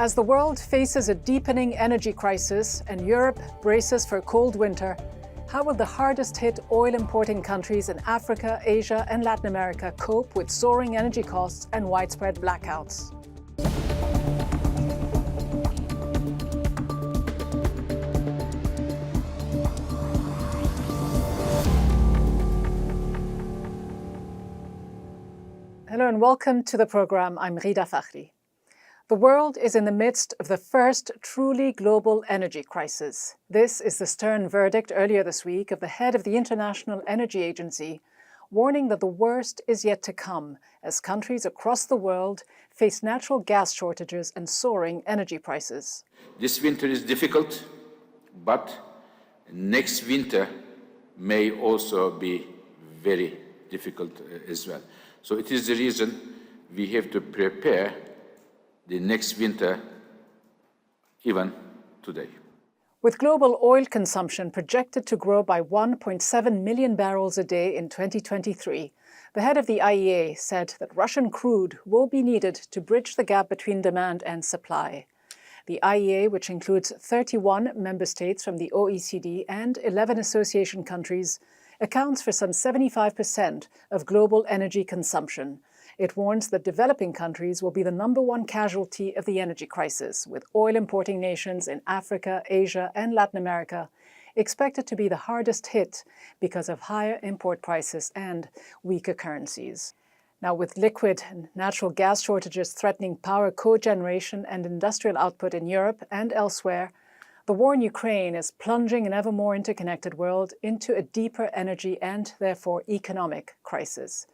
As the world faces a deepening energy crisis and Europe braces for a cold winter, how will the hardest-hit oil-importing countries in Africa, Asia and Latin America cope with soaring energy costs and widespread blackouts? Hello and welcome to the program. I'm Rida Fakhri. The world is in the midst of the first truly global energy crisis. This is the stern verdict earlier this week of the head of the International Energy Agency, warning that the worst is yet to come as countries across the world face natural gas shortages and soaring energy prices. This winter is difficult, but next winter may also be very difficult as well. So it is the reason we have to prepare the next winter, even today. With global oil consumption projected to grow by 1.7 million barrels a day in 2023, the head of the IEA said that Russian crude will be needed to bridge the gap between demand and supply. The IEA, which includes 31 member states from the OECD and 11 association countries, accounts for some 75% of global energy consumption. It warns that developing countries will be the #1 casualty of the energy crisis, with oil-importing nations in Africa, Asia and Latin America expected to be the hardest hit because of higher import prices and weaker currencies. Now, with liquid and natural gas shortages threatening power cogeneration and industrial output in Europe and elsewhere, the war in Ukraine is plunging an ever more interconnected world into a deeper energy and, therefore, economic crisis.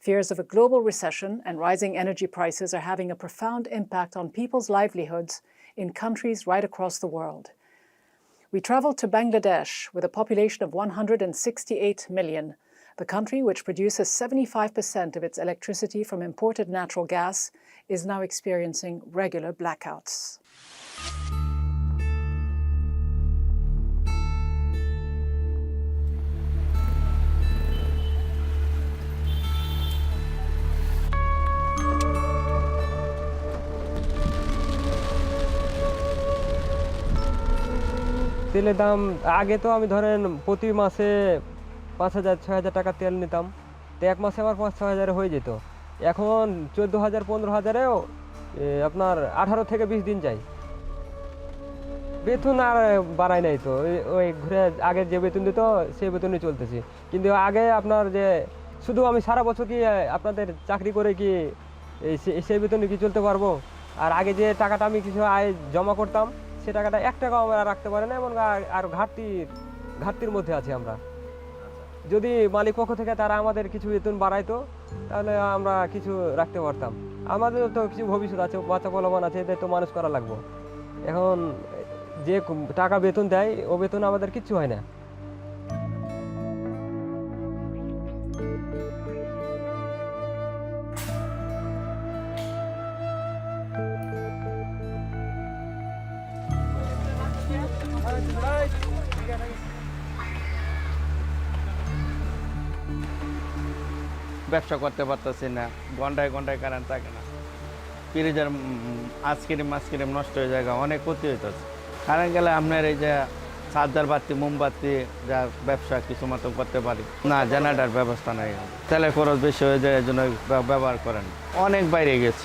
Fears of a global recession and rising energy prices are having a profound impact on people's livelihoods in countries right across the world. We traveled to Bangladesh with a population of 168 million. The country, which produces 75% of its electricity from imported natural gas, is now experiencing regular blackouts. তেলের দাম আগে তো আমি ধরেন প্রতি মাসে 5,000-6,000 টাকা তেল নিতাম, তো এক মাসে আমার 5-6 হয়ে যেত। এখন 14,000-15,000-এও আপনার 18 থেকে 20 দিন যায়। বেতন আর বাড়ায় নাই তো, ওই ঘুরে আগে যে বেতন দিত সেই বেতনই চলতেছি। কিন্তু আগে আপনার যে শুধু আমি সারা বছর কি আপনাদের চাকরি করে কি সেই বেতনে কি চলতে পারবো? আর আগে যে টাকাটা আমি কিছু আয় জমা করতাম সে টাকাটা 1 টাকাও আমরা রাখতে পারি না, এমন আর ঘাটতির মধ্যে আছি আমরা। যদি মালিক পক্ষ থেকে তারা আমাদের কিছু বেতন বাড়াইতো তাহলে আমরা কিছু রাখতে পারতাম। আমাদের তো কিছু ভবিষ্যৎ আছে, বাচ্চা পোলাপান আছে, এদের তো মানুষ করা লাগবে। এখন যে টাকা বেতন দেয় ও বেতন আমাদের কিচ্ছু হয় না। ব্যবসা করতে পারতেছি না, ঘন্টায় ঘন্টায় কারেন্ট থাকে না, ফ্রিজের আইসক্রিম নষ্ট হয়ে যায়, অনেক ক্ষতি হইতেছে। কারেন্ট গেলে আপনার এই যে চার্জার বাতি মোমবাতি যা ব্যবসা কিছু মতো করতে পারি না, জেনারেটার ব্যবস্থা নেই, তেলের খরচ বেশি হয়ে যায়, এই জন্য ব্যবহার করেন। অনেক বাইরে গেছে,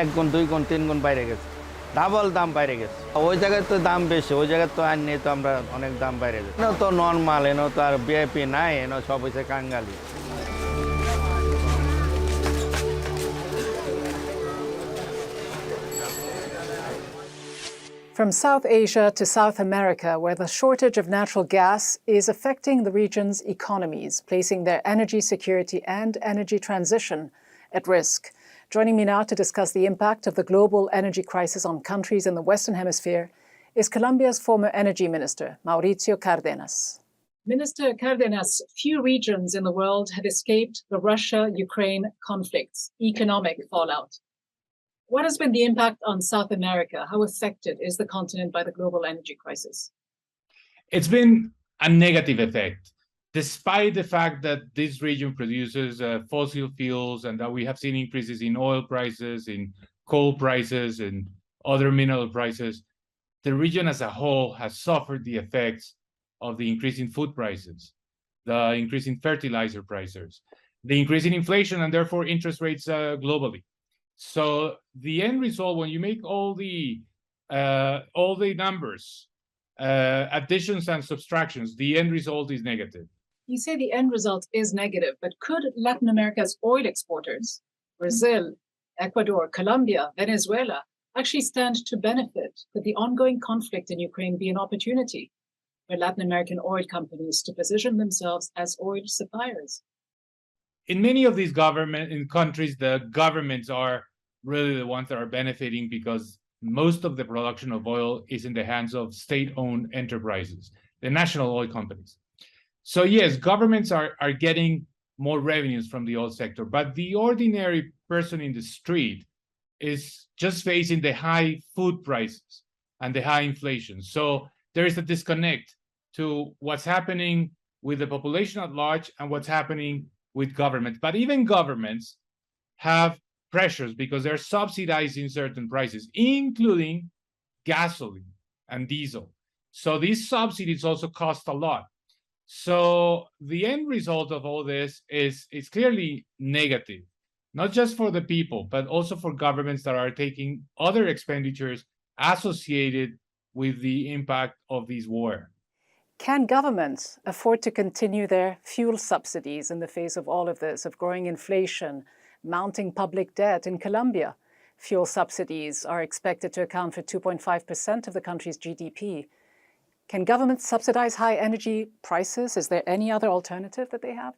1 গুণ 2 গুণ 3 গুণ বাইরে গেছে, ডাবল দাম বাইরে গেছে। ওই জায়গায় তো দাম বেশি, ওই জায়গায় তো আর নেই, তো আমরা অনেক দাম বাইরে গেছে। এনে তো নর্মাল, এনে তো আর ভিআইপি নাই, এনে সব হয়েছে কাঙ্গালি। From South Asia to South America, where the shortage of natural gas is affecting the region's economies, placing their energy security and energy transition at risk. Joining me now to discuss the impact of the global energy crisis on countries in the Western Hemisphere is Colombia's former energy minister, Mauricio Cárdenas. Minister Cárdenas, few regions in the world have escaped the Russia-Ukraine conflict's economic fallout. What has been the impact on South America? How affected is the continent by the global energy crisis? It's been a negative effect. Despite the fact that this region produces fossil fuels and that we have seen increases in oil prices, in coal prices, and other mineral prices, the region as a whole has suffered the effects of the increasing food prices, the increasing fertilizer prices, the increasing inflation, and therefore interest rates globally. So the end result, when you make all the numbers, additions and subtractions, the end result is negative. You say the end result is negative, but could Latin America's oil exporters, Brazil, Ecuador, Colombia, Venezuela, actually stand to benefit? Could the ongoing conflict in Ukraine be an opportunity for Latin American oil companies to position themselves as oil suppliers? In many of these countries, the governments are really the ones that are benefiting because most of the production of oil is in the hands of state-owned enterprises, the national oil companies. So yes, governments are getting more revenues from the oil sector, but the ordinary person in the street is just facing the high food prices and the high inflation. So there is a disconnect to what's happening with the population at large and what's happening with government. But even governments have pressures because they're subsidizing certain prices, including gasoline and diesel. So these subsidies also cost a lot. So the end result of all this is clearly negative, not just for the people, but also for governments that are taking other expenditures associated with the impact of this war. Can governments afford to continue their fuel subsidies in the face of all of this, of growing inflation, mounting public debt? In Colombia, fuel subsidies are expected to account for 2.5% of the country's GDP. Can governments subsidize high energy prices? Is there any other alternative that they have?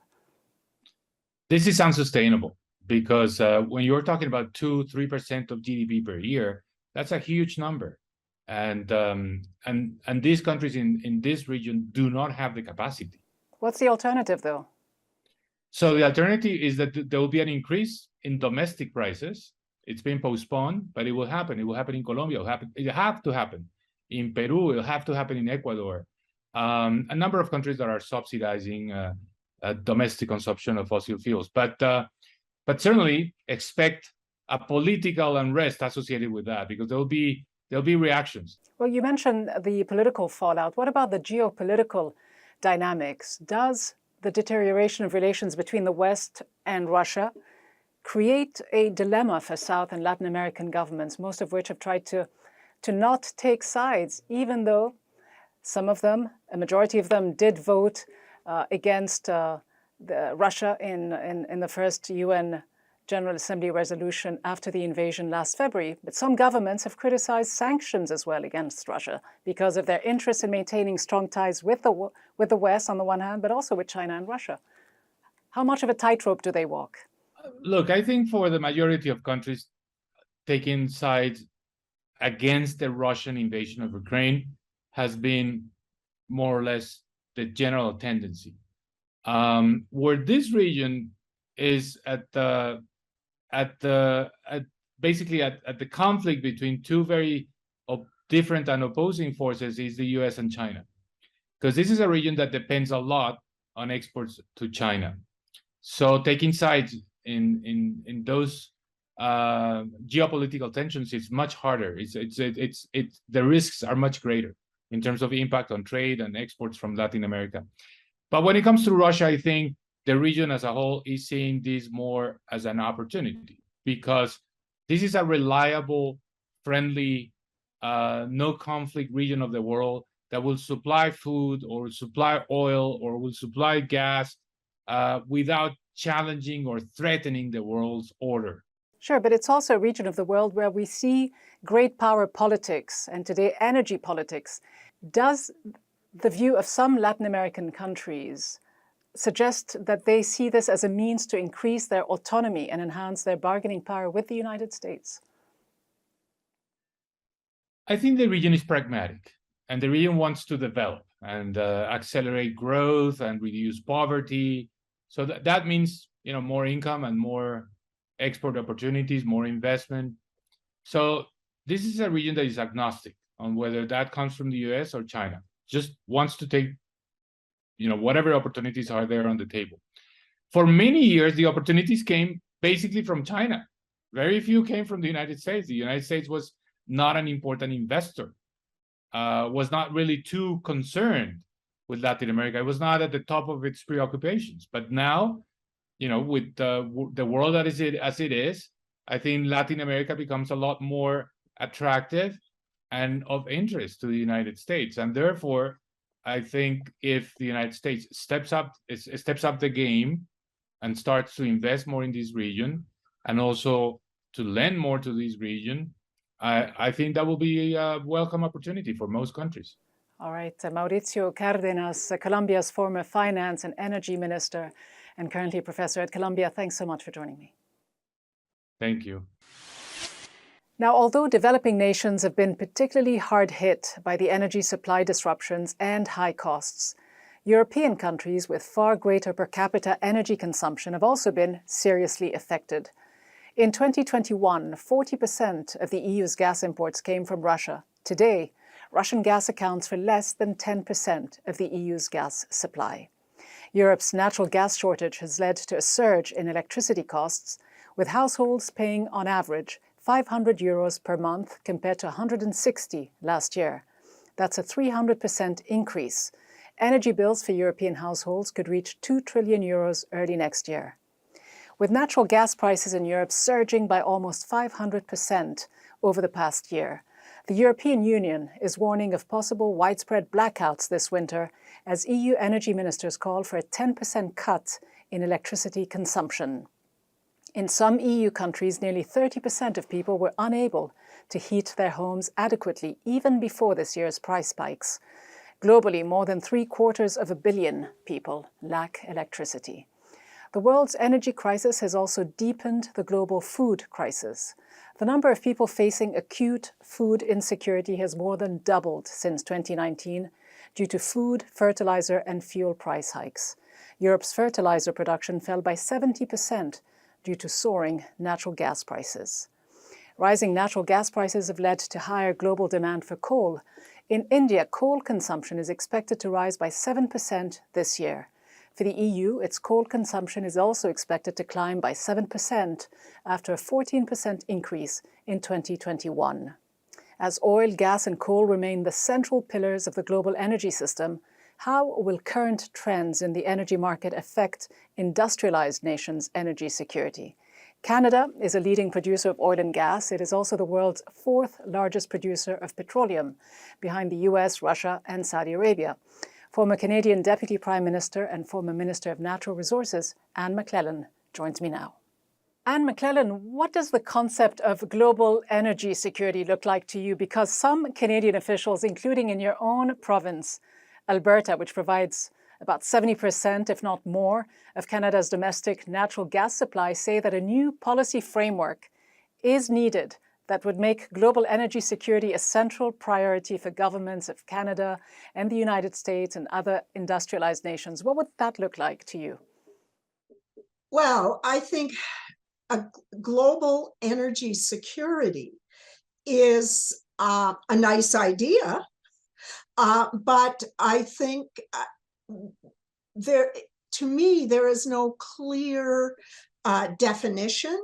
This is unsustainable because when you're talking about 2-3% of GDP per year, that's a huge number. And these countries in this region do not have the capacity. What's the alternative, though? So the alternative is that there will be an increase in domestic prices. It's been postponed, but it will happen. It will happen in Colombia. It have to happen in Peru. It will have to happen in Ecuador. A number of countries that are subsidizing domestic consumption of fossil fuels. But certainly expect a political unrest associated with that because there'll be reactions. Well, you mentioned the political fallout. What about the geopolitical dynamics? Does the deterioration of relations between the West and Russia create a dilemma for South and Latin American governments, most of which have tried to not take sides, even though some of them, a majority of them, did vote against Russia in the first UN General Assembly resolution after the invasion last February. But some governments have criticized sanctions as well against Russia because of their interest in maintaining strong ties with the West on the one hand, but also with China and Russia. How much of a tightrope do they walk? Look, I think for the majority of countries taking sides against the Russian invasion of Ukraine has been more or less the general tendency. Where this region is basically at the conflict between two very different and opposing forces is the US and China. Because this is a region that depends a lot on exports to China. So taking sides in those geopolitical tensions is much harder. The risks are much greater in terms of impact on trade and exports from Latin America. But when it comes to Russia, I think the region as a whole is seeing this more as an opportunity because this is a reliable, friendly, no conflict region of the world that will supply food or supply oil or will supply gas without challenging or threatening the world's order. Sure, but it's also a region of the world where we see great power politics and today energy politics. Does the view of some Latin American countries suggest that they see this as a means to increase their autonomy and enhance their bargaining power with the United States? I think the region is pragmatic, and the region wants to develop and accelerate growth and reduce poverty. So that means, more income and more export opportunities, more investment. So this is a region that is agnostic on whether that comes from the US or China. Just wants to take, whatever opportunities are there on the table. For many years, the opportunities came basically from China. Very few came from the United States. The United States was not an important investor, was not really too concerned with Latin America. It was not at the top of its preoccupations. But now, with the world as it is, I think Latin America becomes a lot more attractive and of interest to the United States. And therefore, I think if the United States steps up the game and starts to invest more in this region and also to lend more to this region, I think that will be a welcome opportunity for most countries. All right, Mauricio Cárdenas, Colombia's former finance and energy minister and currently professor at Columbia, thanks so much for joining me. Thank you. Now, although developing nations have been particularly hard hit by the energy supply disruptions and high costs, European countries with far greater per capita energy consumption have also been seriously affected. In 2021, 40% of the EU's gas imports came from Russia. Today, Russian gas accounts for less than 10% of the EU's gas supply. Europe's natural gas shortage has led to a surge in electricity costs, with households paying on average €500 per month compared to €160 last year. That's a 300% increase. Energy bills for European households could reach €2 trillion early next year. With natural gas prices in Europe surging by almost 500% over the past year, the European Union is warning of possible widespread blackouts this winter as EU energy ministers call for a 10% cut in electricity consumption. In some EU countries, nearly 30% of people were unable to heat their homes adequately even before this year's price spikes. Globally, more than 750 million people lack electricity. The world's energy crisis has also deepened the global food crisis. The number of people facing acute food insecurity has more than doubled since 2019 due to food, fertilizer, and fuel price hikes. Europe's fertilizer production fell by 70% due to soaring natural gas prices. Rising natural gas prices have led to higher global demand for coal. In India, coal consumption is expected to rise by 7% this year. For the EU, its coal consumption is also expected to climb by 7% after a 14% increase in 2021. As oil, gas, and coal remain the central pillars of the global energy system, how will current trends in the energy market affect industrialized nations' energy security? Canada is a leading producer of oil and gas. It is also the world's fourth largest producer of petroleum, behind the US, Russia, and Saudi Arabia. Former Canadian Deputy Prime Minister and former Minister of Natural Resources, Anne McLellan, joins me now. Anne McLellan, what does the concept of global energy security look like to you? Because some Canadian officials, including in your own province, Alberta, which provides about 70%, if not more, of Canada's domestic natural gas supply, say that a new policy framework is needed that would make global energy security a central priority for governments of Canada and the United States and other industrialized nations. What would that look like to you? Well, I think a global energy security is a nice idea, but I think to me, there is no clear definition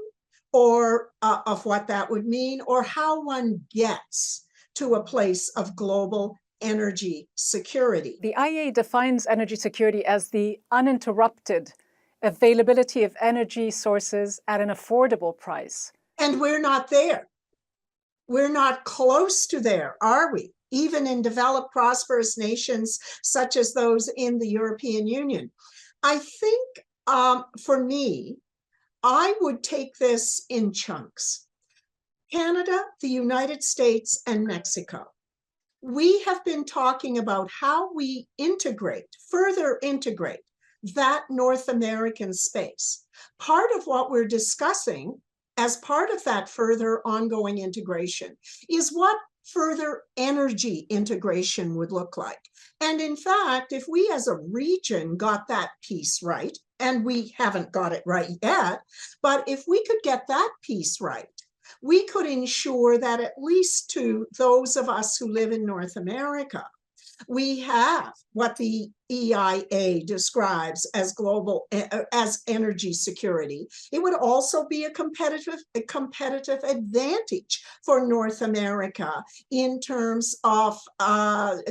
or of what that would mean, or how one gets to a place of global energy security. The IEA defines energy security as the uninterrupted availability of energy sources at an affordable price. And we're not there. We're not close to there, are we? Even in developed, prosperous nations such as those in the European Union. I think for me, I would take this in chunks. Canada, the United States, and Mexico. We have been talking about how we further integrate that North American space. Part of what we're discussing as part of that further ongoing integration is what further energy integration would look like. And in fact, if we as a region got that piece right, and we haven't got it right yet, but if we could get that piece right, we could ensure that at least to those of us who live in North America, We have what the EIA describes as global as energy security. It would also be a competitive advantage for North America in terms of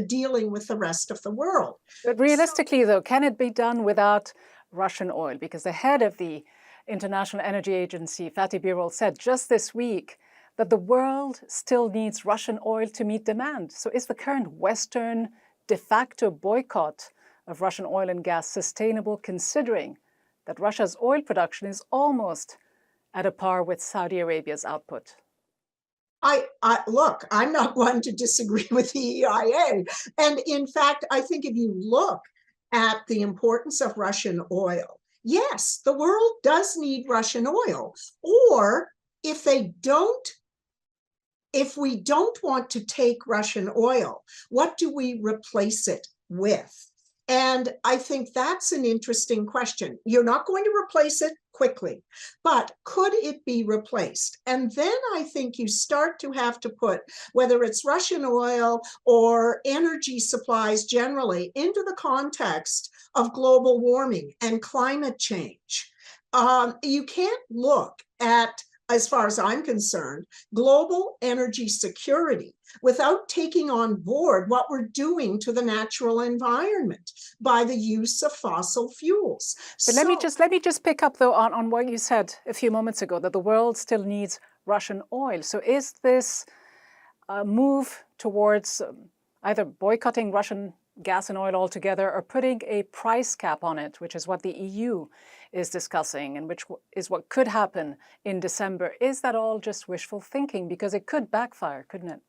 dealing with the rest of the world. But realistically, though, can it be done without Russian oil? Because the head of the International Energy Agency, Fatih Birol, said just this week that the world still needs Russian oil to meet demand. So is the current Western de facto boycott of Russian oil and gas sustainable, considering that Russia's oil production is almost at a par with Saudi Arabia's output? Look, I'm not one to disagree with the EIA. And in fact, I think if you look at the importance of Russian oil, yes, the world does need Russian oil. Or if we don't want to take Russian oil, what do we replace it with? And I think that's an interesting question. You're not going to replace it quickly, but could it be replaced? And then I think you start to have to put, whether it's Russian oil or energy supplies generally, into the context of global warming and climate change. You can't look at, as far as I'm concerned, global energy security without taking on board what we're doing to the natural environment by the use of fossil fuels. But let me just pick up, though, on what you said a few moments ago, that the world still needs Russian oil. So is this a move towards either boycotting Russian gas and oil altogether or putting a price cap on it, which is what the EU is discussing and which is what could happen in December? Is that all just wishful thinking? Because it could backfire, couldn't it?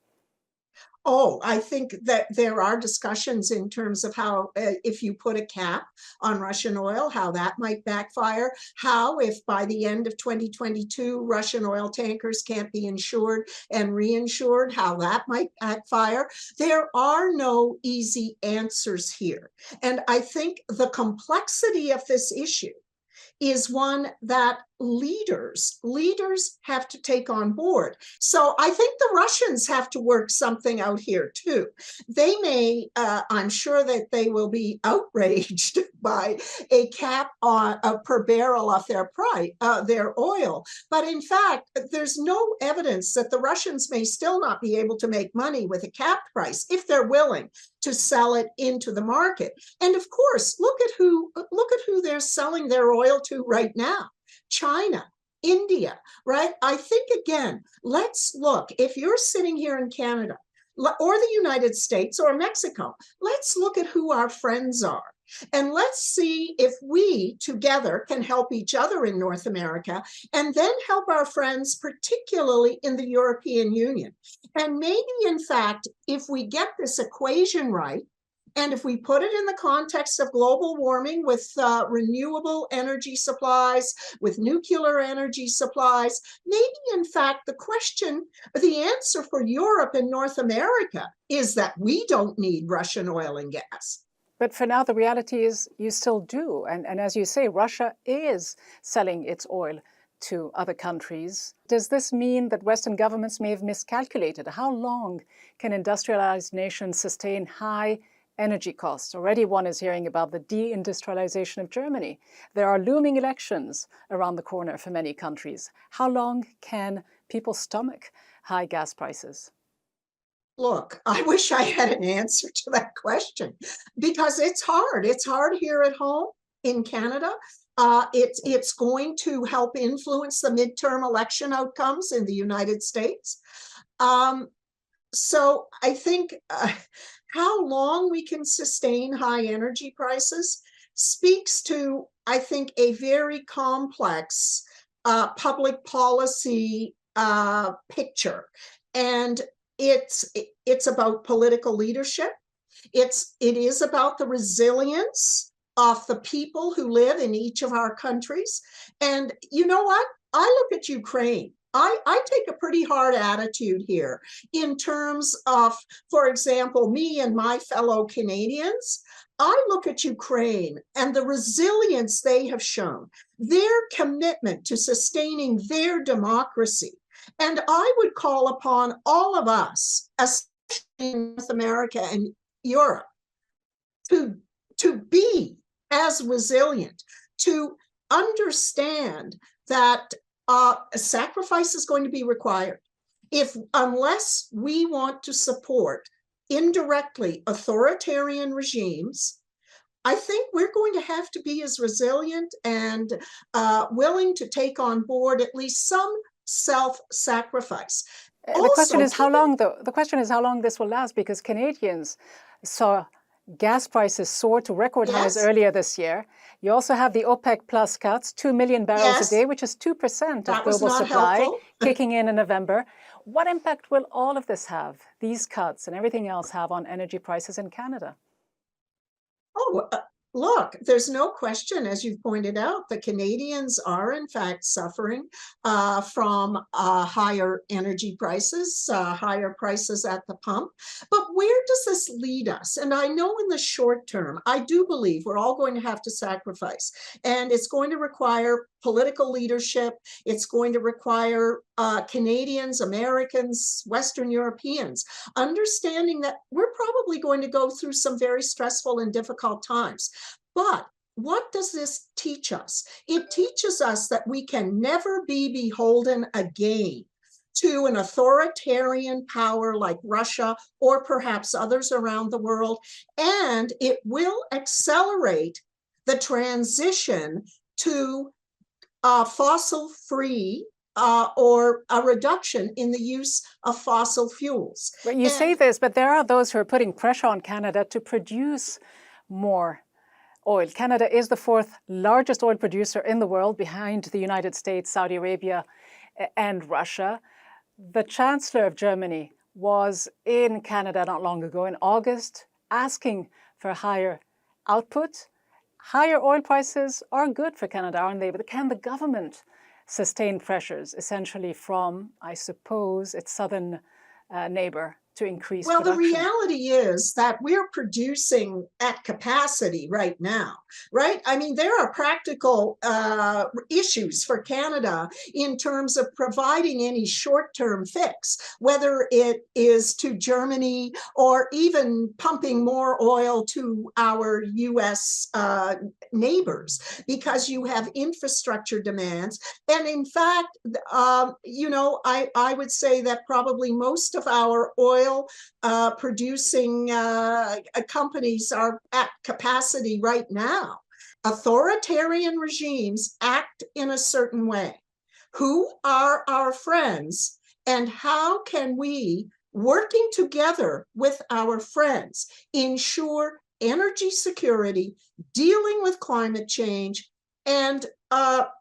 Oh, I think that there are discussions in terms of how, if you put a cap on Russian oil, how that might backfire. How, if by the end of 2022, Russian oil tankers can't be insured and reinsured, how that might backfire. There are no easy answers here. And I think the complexity of this issue is one that leaders have to take on board. So I think the Russians have to work something out here too. They may, I'm sure that they will be outraged by a cap on per barrel of their price, their oil. But in fact, there's no evidence that the Russians may still not be able to make money with a capped price if they're willing to sell it into the market. And of course, look at who they're selling their oil to right now. China, India, right? I think, again, let's look, if you're sitting here in Canada or the United States or Mexico, let's look at who our friends are. And let's see if we together can help each other in North America and then help our friends, particularly in the European Union. And maybe, in fact, if we get this equation right, and if we put it in the context of global warming with renewable energy supplies, with nuclear energy supplies, maybe in fact the answer for Europe and North America is that we don't need Russian oil and gas. But for now, the reality is you still do. And as you say, Russia is selling its oil to other countries. Does this mean that Western governments may have miscalculated? How long can industrialized nations sustain high energy costs? Already one is hearing about the deindustrialization of Germany. There are looming elections around the corner for many countries. How long can people stomach high gas prices? Look, I wish I had an answer to that question because it's hard. It's hard here at home in Canada. It's going to help influence the midterm election outcomes in the United States. So I think how long we can sustain high energy prices speaks to, I think, a very complex public policy picture. And it's about political leadership. It is about the resilience of the people who live in each of our countries. And you know what? I look at Ukraine. I take a pretty hard attitude here in terms of, for example, me and my fellow Canadians. I look at Ukraine and the resilience they have shown, their commitment to sustaining their democracy. And I would call upon all of us, especially in North America and Europe, to be as resilient, to understand that sacrifice is going to be required. Unless we want to support indirectly authoritarian regimes, I think we're going to have to be as resilient and willing to take on board at least some self-sacrifice. The question is how long, though. The question is how long this will last, because Canadians saw gas prices soar to record highs earlier this year. You also have the OPEC Plus cuts, 2 million barrels a day, which is 2% of global supply, kicking in November. What impact will all of this have, these cuts and everything else, have on energy prices in Canada? Oh, look, there's no question, as you've pointed out, the Canadians are in fact suffering from higher energy prices, higher prices at the pump. But where does this lead us? And I know in the short term, I do believe we're all going to have to sacrifice, and it's going to require political leadership. It's going to require Canadians, Americans, Western Europeans, understanding that we're probably going to go through some very stressful and difficult times. But what does this teach us? It teaches us that we can never be beholden again to an authoritarian power like Russia or perhaps others around the world, and it will accelerate the transition to fossil-free or a reduction in the use of fossil fuels. But you say this, but there are those who are putting pressure on Canada to produce more oil. Canada is the fourth largest oil producer in the world, behind the United States, Saudi Arabia, and Russia. The Chancellor of Germany was in Canada not long ago, in August, asking for higher output. Higher oil prices are good for Canada, aren't they? But can the government sustain pressures, essentially from, I suppose, its southern neighbor to increase production? The reality is that we're producing at capacity right now, right? I mean, there are practical issues for Canada in terms of providing any short-term fix, whether it is to Germany or even pumping more oil to our US neighbors, because you have infrastructure demands. And in fact, you know, I would say that probably most of our oil producing companies are at capacity right now. Authoritarian regimes act in a certain way. Who are our friends, and how can we, working together with our friends, ensure energy security, dealing with climate change, and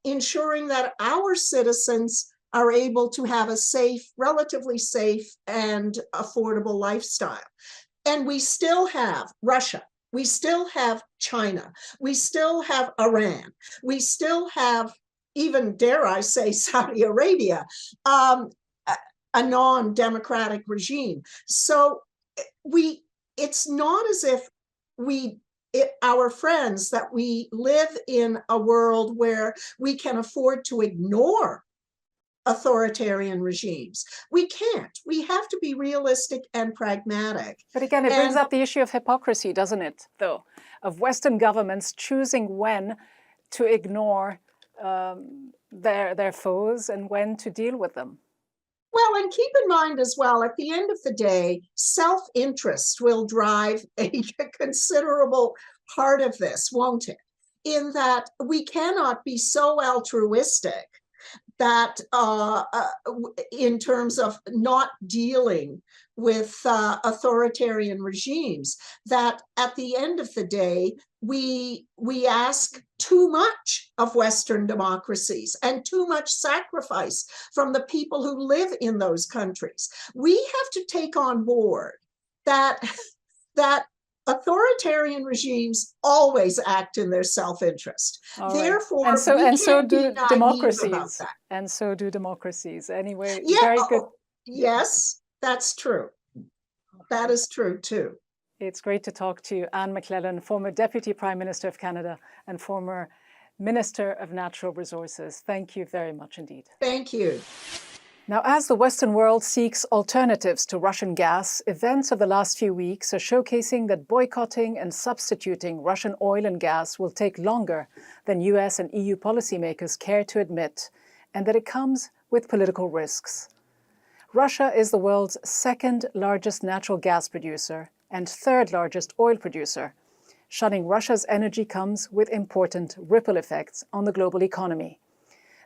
ensuring that our citizens are able to have a safe, relatively safe and affordable lifestyle? And we still have Russia, we still have China, we still have Iran, we still have, even dare I say, Saudi Arabia, a non-democratic regime. So it's not as if our friends, that we live in a world where we can afford to ignore authoritarian regimes. We can't. We have to be realistic and pragmatic. But again, it brings up the issue of hypocrisy, doesn't it, though, of Western governments choosing when to ignore their foes and when to deal with them. Well, and keep in mind as well, at the end of the day, self-interest will drive a considerable part of this, won't it? In that we cannot be so altruistic that in terms of not dealing with authoritarian regimes, that at the end of the day, we ask too much of Western democracies and too much sacrifice from the people who live in those countries. We have to take on board that authoritarian regimes always act in their self-interest. Therefore, and so do democracies. And so do democracies. Anyway, yeah, very good. Yes, that's true. That is true too. It's great to talk to you, Anne McLellan, former Deputy Prime Minister of Canada and former Minister of Natural Resources. Thank you very much indeed. Thank you. Now, as the Western world seeks alternatives to Russian gas, events of the last few weeks are showcasing that boycotting and substituting Russian oil and gas will take longer than US and EU policymakers care to admit, and that it comes with political risks. Russia is the world's second largest natural gas producer and third largest oil producer. Shunning Russia's energy comes with important ripple effects on the global economy.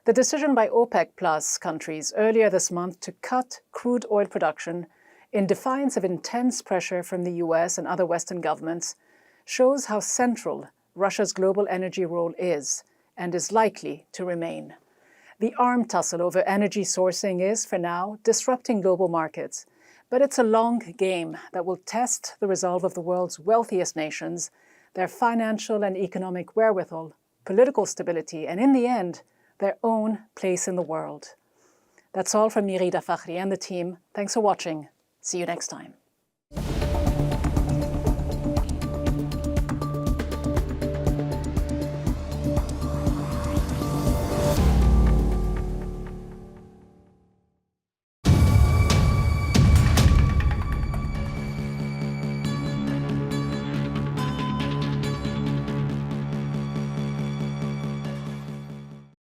The decision by OPEC Plus countries earlier this month to cut crude oil production in defiance of intense pressure from the US and other Western governments shows how central Russia's global energy role is and is likely to remain. The arm tussle over energy sourcing is, for now, disrupting global markets, but it's a long game that will test the resolve of the world's wealthiest nations, their financial and economic wherewithal, political stability, and in the end, their own place in the world. That's all from Mirida Fakhri and the team. Thanks for watching. See you next time.